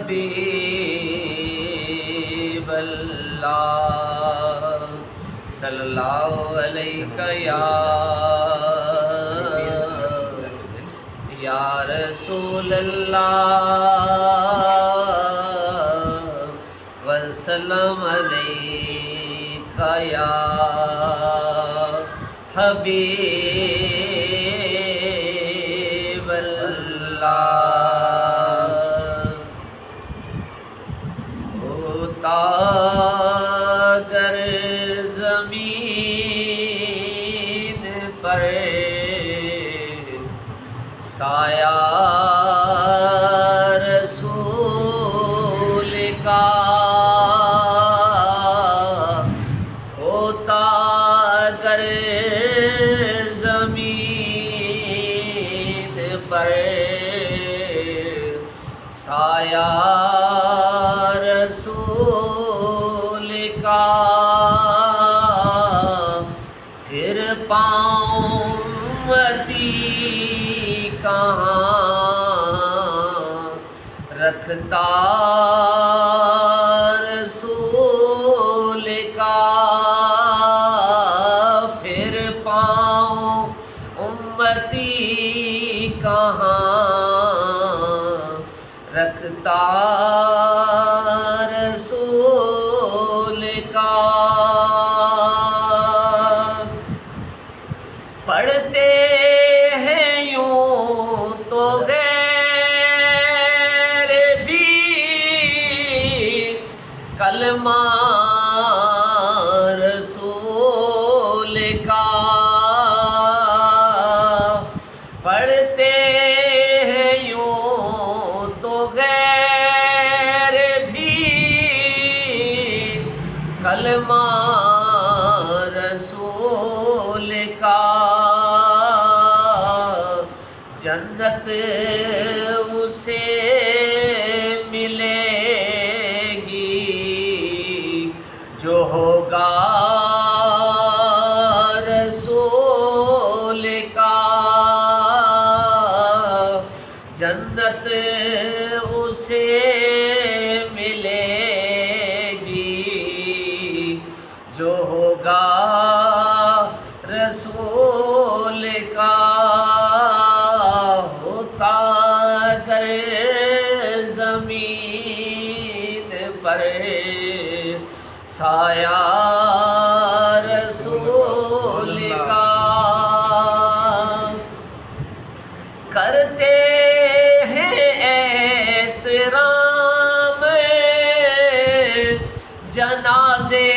حبیب اللہ صلی اللہ علیہ یا رسول اللہ وسلم علیکہ یا حبیب اللہ ہوتا گر زمین پر سایہ رسول کا ہوتا گر زمین پر سایہ رسول کا پھر پاؤں امتی کہاں رکھتا رسول کا پھر پاؤں امتی کہاں رکھتا رسول کا پڑھتے ہیں یوں تو غیر بھی کلمہ رسول کا پڑھتے ہیں یوں تو غیر بھی کلمہ رسول کا جنت اسے ملے گی جو ہوگا رسول کا جنت اسے ملے گی جو ہوگا رسول کا ہوتا گر زمین پر سایہ رسول کا کرتے ہیں احترام جنازے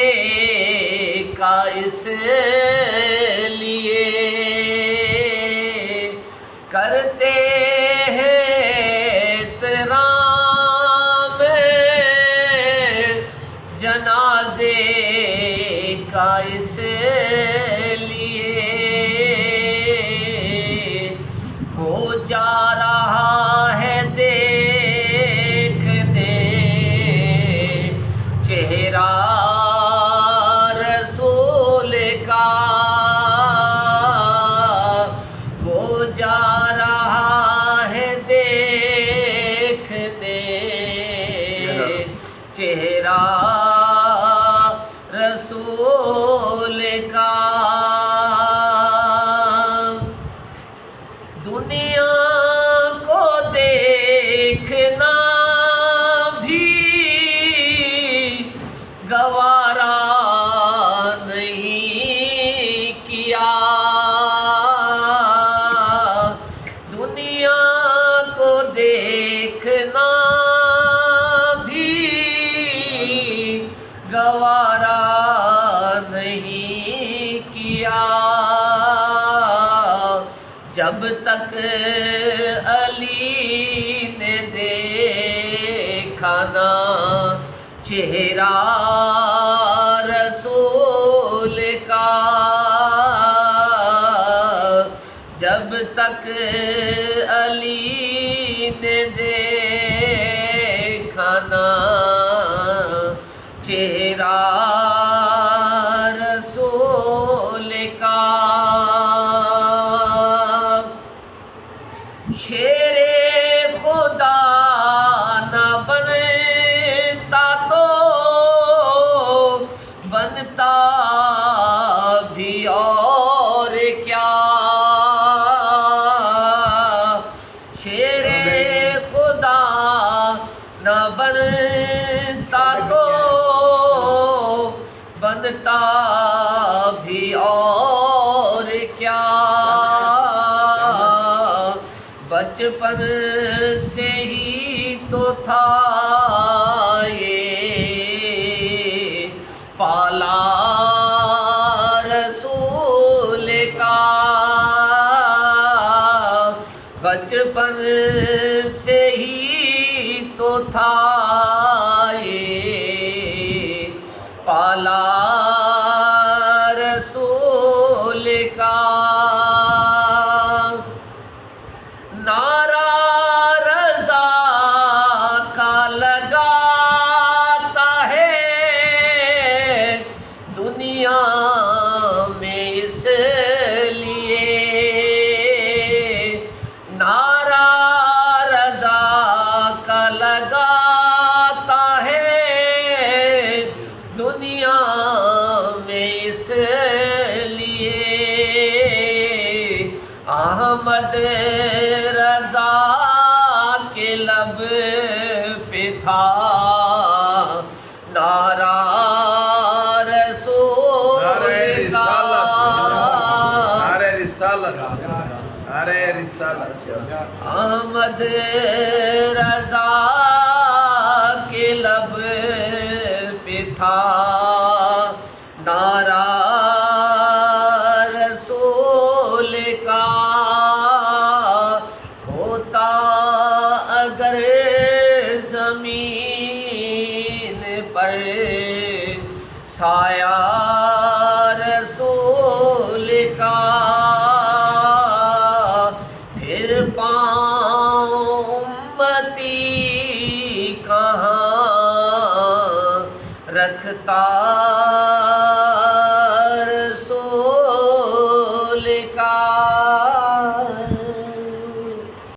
کا اس لیے کرتے ہیں احترام جنازے کا اس لیے ہو جا رہا ہے دیکھنے چہرہ رسول کا وہ جا رہا ہے دیکھنے چہرہ رسول کا دنیا کو دیکھنا بھی گوارا نہیں کیا دنیا کو دیکھنا بھی گوارا نہیں کیا جب تک علی نے دیکھا نہ چہرہ رسول کا جب تک علی نے دیکھا نہ چہرہ رسول کا شیر خدا نہ بنے جانتا بھی اور کیا، بچپن سے ہی تو تھا یہ پالا رسول کا، بچپن سے ہی تو تھا یہ پالا رسول کا۔ نعرہ رضا کا لگاتا ہے دنیا میں اس لیے، نعرہ رضا کا لگاتا ہے دنیا میں اس لیے، احمد رضا کے لب پہ تھا نعرہ رسول کا، نعرہ رسالت، نعرہ رسالت، احمد رضا کے لب پہ تھا نعرہ رسول کا، ہوتا اگر زمین پر سایہ رسول کا، پھر پاؤں امتی کہاں رکھتا